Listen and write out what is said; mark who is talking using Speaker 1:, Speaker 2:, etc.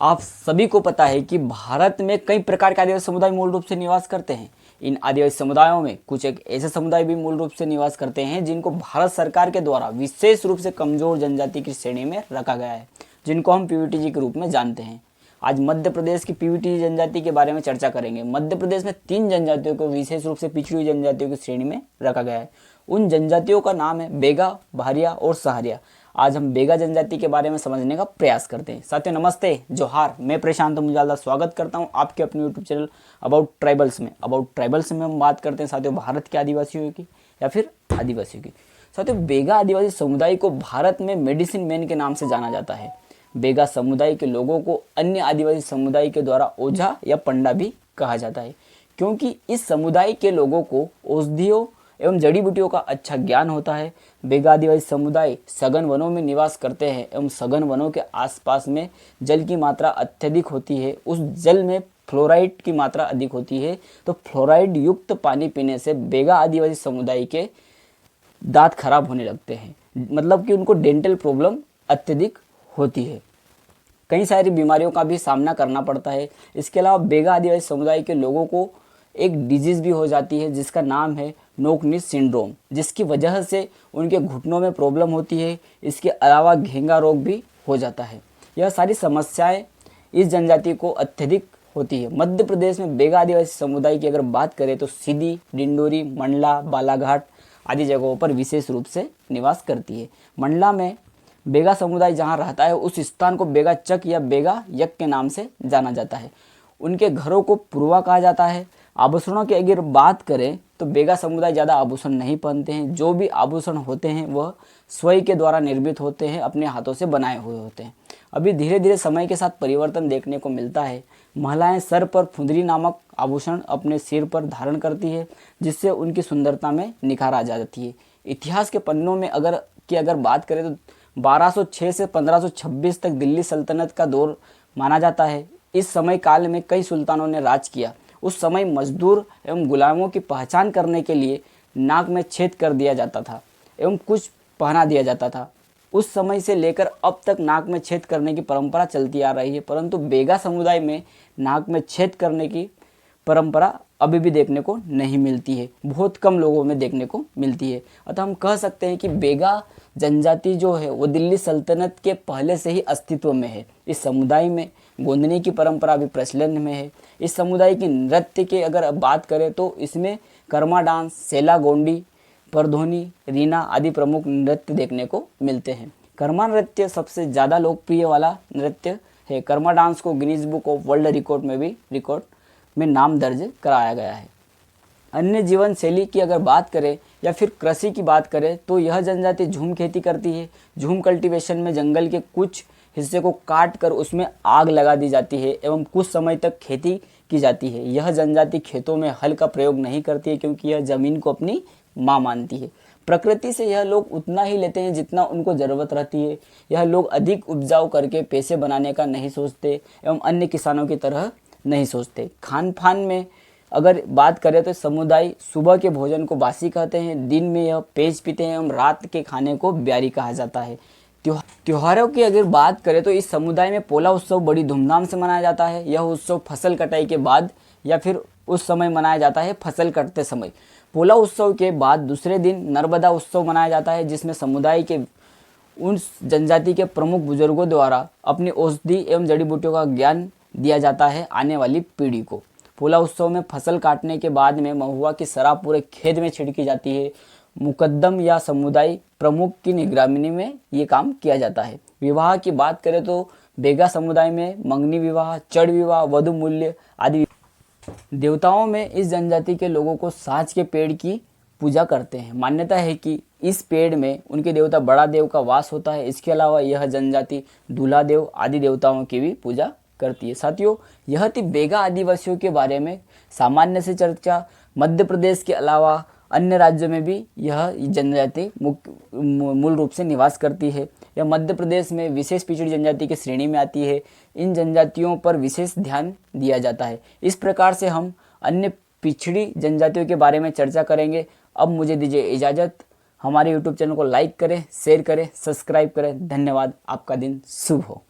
Speaker 1: आप सभी को पता है कि भारत में कई प्रकार के आदिवासी समुदाय मूल रूप से निवास करते हैं। इन आदिवासी समुदायों में कुछ एक ऐसे समुदाय भी मूल रूप से निवास करते हैं जिनको भारत सरकार के द्वारा विशेष रूप से कमजोर जनजाति की श्रेणी में रखा गया है, जिनको हम पीवीटीजी के रूप में जानते हैं। आज मध्य प्रदेश की पीवीटीजी जनजाति के बारे में चर्चा करेंगे। मध्य प्रदेश में 3 जनजातियों को विशेष रूप से पिछड़ी हुई जनजातियों की श्रेणी में रखा गया है। उन जनजातियों का नाम है बेगा, भारिया और सहारिया। आज हम बेगा जनजाति के बारे में समझने का प्रयास करते हैं। साथियों नमस्ते, जोहार। मैं प्रशांत मुजालदा स्वागत करता हूं आपके अपने यूट्यूब चैनल अबाउट ट्राइबल्स में। अबाउट ट्राइबल्स में हम बात करते हैं साथियों भारत के आदिवासियों की या फिर आदिवासियों की। साथियों बेगा आदिवासी समुदाय को भारत में मेडिसिन मैन के नाम से जाना जाता है। बेगा समुदाय के लोगों को अन्य आदिवासी समुदाय के द्वारा ओझा या पंडा भी कहा जाता है, क्योंकि इस समुदाय के लोगों को औषधियों एवं जड़ी बूटियों का अच्छा ज्ञान होता है। बेगा आदिवासी समुदाय सघन वनों में निवास करते हैं एवं सघन वनों के आसपास में जल की मात्रा अत्यधिक होती है। उस जल में फ्लोराइड की मात्रा अधिक होती है, तो फ्लोराइड युक्त पानी पीने से बेगा आदिवासी समुदाय के दांत खराब होने लगते हैं, मतलब कि उनको डेंटल प्रॉब्लम अत्यधिक होती है। कई सारी बीमारियों का भी सामना करना पड़ता है। इसके अलावा बेगा आदिवासी समुदाय के लोगों को एक डिजीज़ भी हो जाती है जिसका नाम है नोक-निस सिंड्रोम, जिसकी वजह से उनके घुटनों में प्रॉब्लम होती है। इसके अलावा घेंगा रोग भी हो जाता है। यह सारी समस्याएं इस जनजाति को अत्यधिक होती है। मध्य प्रदेश में बेगा आदिवासी समुदाय की अगर बात करें तो सीधी, डिंडोरी, मंडला, बालाघाट आदि जगहों पर विशेष रूप से निवास करती है। मंडला में बेगा समुदाय जहाँ रहता है उस स्थान को बेगा चक या बेगा यक के नाम से जाना जाता है। उनके घरों को पुरवा कहा जाता है। आभूषणों की अगर बात करें तो बेगा समुदाय ज़्यादा आभूषण नहीं पहनते हैं। जो भी आभूषण होते हैं वह स्वयं के द्वारा निर्मित होते हैं, अपने हाथों से बनाए हुए होते हैं। अभी धीरे धीरे समय के साथ परिवर्तन देखने को मिलता है। महिलाएं सर पर फुंदरी नामक आभूषण अपने सिर पर धारण करती है, जिससे उनकी सुंदरता में निखार आ जाती है। इतिहास के पन्नों में अगर बात करें तो 1206 से 1526 तक दिल्ली सल्तनत का दौर माना जाता है। इस समय काल में कई सुल्तानों ने राज किया। उस समय मजदूर एवं गुलामों की पहचान करने के लिए नाक में छेद कर दिया जाता था एवं कुछ पहना दिया जाता था। उस समय से लेकर अब तक नाक में छेद करने की परंपरा चलती आ रही है, परंतु बेगा समुदाय में नाक में छेद करने की परंपरा अभी भी देखने को नहीं मिलती है, बहुत कम लोगों में देखने को मिलती है। अतः हम कह सकते हैं कि बेगा जनजाति जो है वो दिल्ली सल्तनत के पहले से ही अस्तित्व में है। इस समुदाय में गोंदनी की परंपरा भी प्रचलन में है। इस समुदाय की नृत्य की अगर बात करें तो इसमें कर्मा डांस, सेला गोंडी, परधोनी, रीना आदि प्रमुख नृत्य देखने को मिलते हैं। कर्मा नृत्य सबसे ज़्यादा लोकप्रिय वाला नृत्य है। कर्मा डांस को Guinness book of world record में नाम दर्ज कराया गया है। अन्य जीवन शैली की अगर बात करें या फिर कृषि की बात करें तो यह जनजाति झूम खेती करती है। झूम कल्टीवेशन में जंगल के कुछ हिस्से को काट कर उसमें आग लगा दी जाती है एवं कुछ समय तक खेती की जाती है। यह जनजाति खेतों में हल का प्रयोग नहीं करती है, क्योंकि यह जमीन को अपनी माँ मानती है। प्रकृति से यह लोग उतना ही लेते हैं जितना उनको ज़रूरत रहती है। यह लोग अधिक उपजाऊ करके पैसे बनाने का नहीं सोचते एवं अन्य किसानों की तरह नहीं सोचते। खान पान में अगर बात करें तो समुदाय सुबह के भोजन को बासी कहते हैं, दिन में यह पेज पीते हैं एवं रात के खाने को ब्यारी कहा जाता है। त्योहारों की अगर बात करें तो इस समुदाय में पोला उत्सव बड़ी धूमधाम से मनाया जाता है। यह उत्सव फसल कटाई के बाद या फिर उस समय मनाया जाता है, फसल कटते समय। पोला उत्सव के बाद दूसरे दिन नर्मदा उत्सव मनाया जाता है, जिसमें समुदाय के उन जनजाति के प्रमुख बुजुर्गों द्वारा अपनी औषधि एवं जड़ी बूटियों का ज्ञान दिया जाता है आने वाली पीढ़ी को। पोला उत्सव में फसल काटने के बाद में महुआ की शराब पूरे खेत में छिड़की जाती है। मुकद्दम या समुदाय प्रमुख की निगरानी में ये काम किया जाता है। विवाह की बात करें तो बेगा समुदाय में मंगनी विवाह, चढ़ विवाह, वधु मूल्य आदि। देवताओं में इस जनजाति के लोगों को साज के पेड़ की पूजा करते हैं। मान्यता है कि इस पेड़ में उनके देवता बड़ा देव का वास होता है। इसके अलावा यह जनजाति दूल्हा देव आदि देवताओं की भी पूजा करती है। साथियों, यह थी बेगा आदिवासियों के बारे में सामान्य से चर्चा। मध्य प्रदेश के अलावा अन्य राज्यों में भी यह जनजाति मूल रूप से निवास करती है। यह मध्य प्रदेश में विशेष पिछड़ी जनजाति की श्रेणी में आती है। इन जनजातियों पर विशेष ध्यान दिया जाता है। इस प्रकार से हम अन्य पिछड़ी जनजातियों के बारे में चर्चा करेंगे। अब मुझे दीजिए इजाज़त। हमारे YouTube चैनल को लाइक करें, शेयर करें, सब्सक्राइब करें। धन्यवाद। आपका दिन शुभ हो।